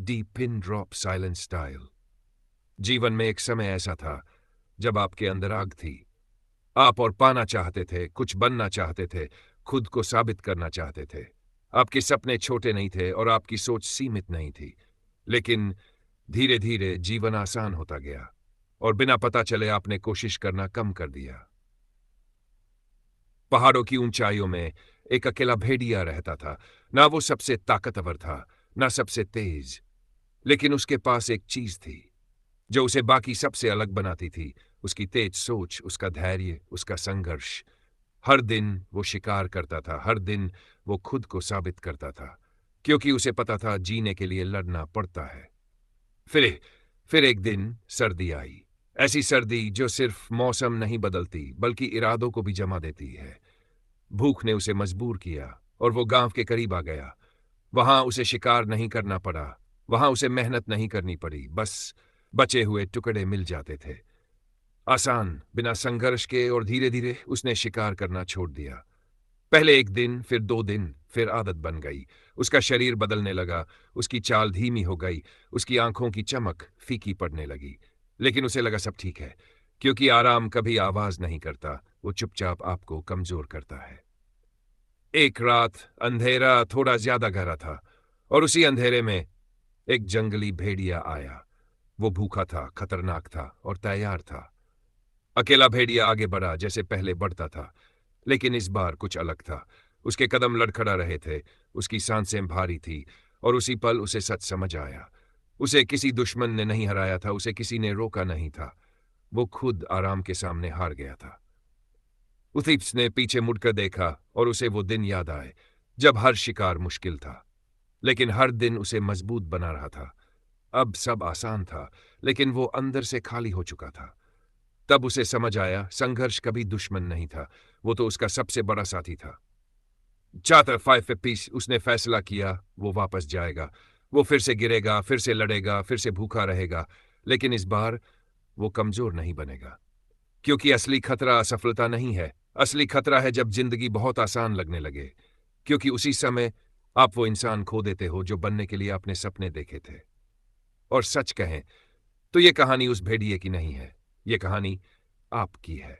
Deep pin drop silent style. जीवन में एक समय ऐसा था जब आपके अंदर आग थी। आप और पाना चाहते थे, कुछ बनना चाहते थे, खुद को साबित करना चाहते थे। आपके सपने छोटे नहीं थे और आपकी सोच सीमित नहीं थी। लेकिन धीरे धीरे जीवन आसान होता गया और बिना पता चले आपने कोशिश करना कम कर दिया। पहाड़ों की ऊंचाइयों में एक अकेला भेड़िया रहता था। ना वो सबसे ताकतवर था, ना सबसे तेज, लेकिन उसके पास एक चीज थी जो उसे बाकी सबसे अलग बनाती थी। उसकी तेज सोच, उसका धैर्य, उसका संघर्ष। हर दिन वो शिकार करता था, हर दिन वो खुद को साबित करता था, क्योंकि उसे पता था जीने के लिए लड़ना पड़ता है। फिर एक दिन सर्दी आई। ऐसी सर्दी जो सिर्फ मौसम नहीं बदलती बल्कि इरादों को भी जमा देती है। भूख ने उसे मजबूर किया और वो गांव के करीब आ गया। वहां उसे शिकार नहीं करना पड़ा, वहां उसे मेहनत नहीं करनी पड़ी, बस बचे हुए टुकड़े मिल जाते थे, आसान, बिना संघर्ष के। और धीरे धीरे उसने शिकार करना छोड़ दिया। पहले एक दिन, फिर 2 दिन, फिर आदत बन गई। उसका शरीर बदलने लगा, उसकी चाल धीमी हो गई, उसकी आंखों की चमक फीकी पड़ने लगी। लेकिन उसे लगा सब ठीक है, क्योंकि आराम कभी आवाज नहीं करता, वो चुपचाप आपको कमजोर करता है। एक रात अंधेरा थोड़ा ज्यादा गहरा था और उसी अंधेरे में एक जंगली भेड़िया आया। वो भूखा था, खतरनाक था और तैयार था। अकेला भेड़िया आगे बढ़ा जैसे पहले बढ़ता था, लेकिन इस बार कुछ अलग था। उसके कदम लड़खड़ा रहे थे, उसकी सांसें भारी थी और उसी पल उसे सच समझ आया। उसे किसी दुश्मन ने नहीं हराया था, उसे किसी ने रोका नहीं था। वो खुद आराम के सामने हार गया था। उथीप्स ने पीछे मुड़कर देखा और उसे वो दिन याद आए जब हर शिकार मुश्किल था, लेकिन हर दिन उसे मजबूत बना रहा था। अब सब आसान था, लेकिन वो अंदर से खाली हो चुका था। तब उसे समझ आया, संघर्ष कभी दुश्मन नहीं था, वो तो उसका सबसे बड़ा साथी था। चाहता 5 पीस उसने फैसला किया, वो वापस जाएगा। वो फिर से गिरेगा, फिर से लड़ेगा, फिर से भूखा रहेगा, लेकिन इस बार वो कमजोर नहीं बनेगा। क्योंकि असली खतरा असफलता नहीं है, असली खतरा है जब जिंदगी बहुत आसान लगने लगे। क्योंकि उसी समय आप वो इंसान खो देते हो जो बनने के लिए आपने सपने देखे थे। और सच कहें तो ये कहानी उस भेड़िए की नहीं है, ये कहानी आपकी है।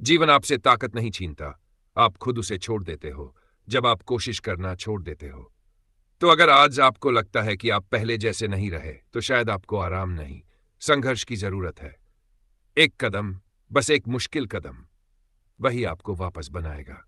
जीवन आपसे ताकत नहीं छीनता, आप खुद उसे छोड़ देते हो जब आप कोशिश करना छोड़ देते हो। तो अगर आज आपको लगता है कि आप पहले जैसे नहीं रहे, तो शायद आपको आराम नहीं, संघर्ष की जरूरत है। एक कदम, बस एक मुश्किल कदम, वही आपको वापस बनाएगा।